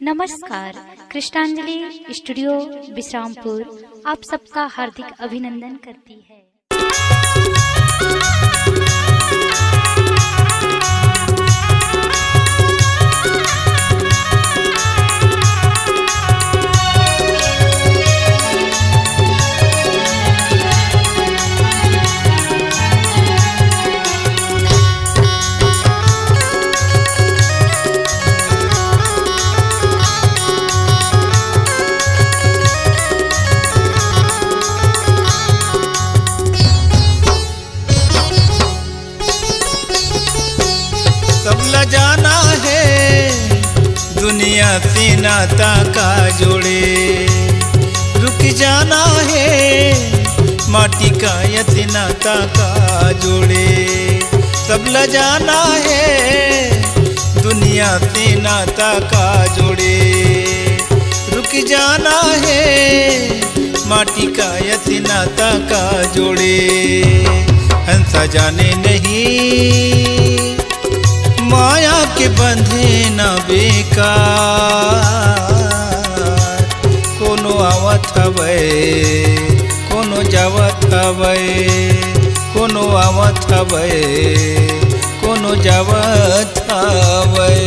नमस्कार, कृष्णांजलि स्टूडियो विश्रामपुर आप सबका हार्दिक अभिनंदन करती है। जाना है दुनिया से नाता का जोड़े, रुक जाना है माटी का यति नाता का जोड़े। सब ल जाना है दुनिया से नाता का जोड़े, रुक जाना है माटी का यति नाता का जोड़े। हंसा जाने नहीं माया के बंधे न बेकार, कोनो आवत हवे कोनो जावत हवे, कोनो आवत हवे कोनो जावत हवे।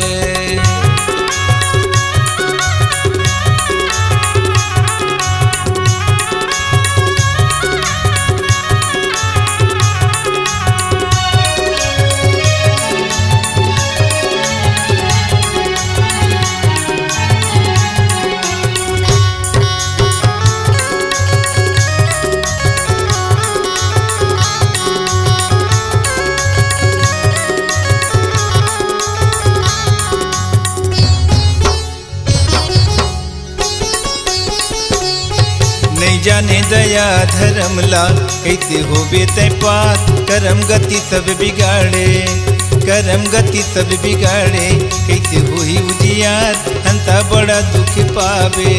जाने दया धर्म ला कैसे होबे तय पार, करम गति सब बिगाड़े करम गति सब बिगाड़े। कैसे हुई उजियार हंसा बड़ा दुख पावे,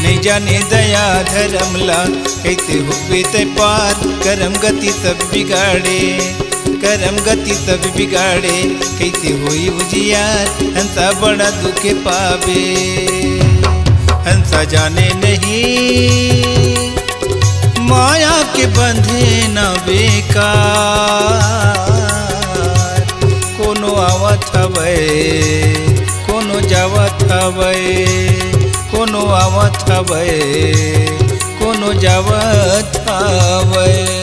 नहीं जाने दया धर्म ला कैसे होबे तय पार, करम गति सब बिगाड़े करम गति सब बिगाड़े। कैसे होई उजियार हंसा बड़ा दुख पावे, हंसा जाने नहीं माया के बंधे न बेकार। कोनो आवत हवे कोनो जावत हवे, कोनो आवत हवे कोनो जावत हवे।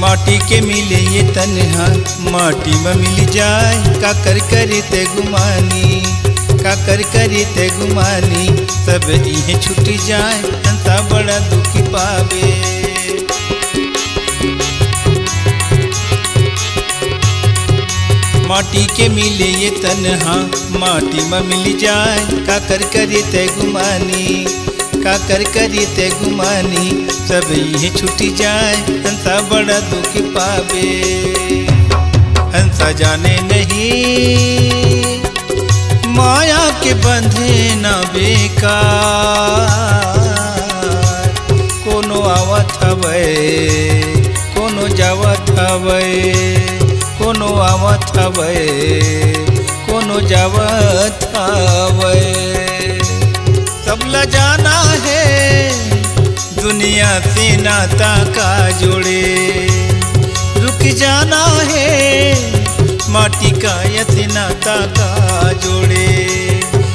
माटी के मिले ये तन्हा माटी में मिल जाए, काकर करे ते गुमानी काकर करे ते गुमानी। सब इहे छूट जाए हंसा बड़ा दुख पावे, माटी के मिले ये तन्हा माटी में मिल जाए, काकर करे ते गुमानी काकर करी ते गुमानी। सब ये छूट जाए हंसा बड़ा दुख पावे, हंसा जाने नहीं माया के बंधे न बेकार। कोनो आवत हवे कोनो जावत हवे, कोनो आवत हवे कोनो जावत हवे। सब ल जाना है दुनिया से नाता का जोड़े, रुक जाना है माटी का यति नाता का जोड़े।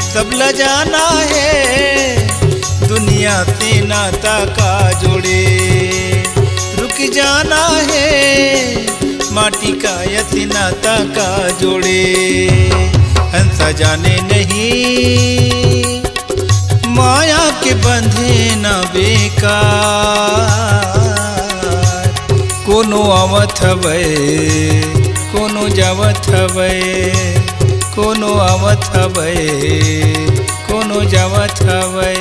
सब ल जाना है दुनिया से नाता का जोड़े, रुक जाना है माटी का यति नाता का जोड़े। हंसा जाने नहीं माया के बंधे न बेकार। कोनो आवत हवे कोनो जावत हवे, कोनो आवत हवे कोनो जावत हवे।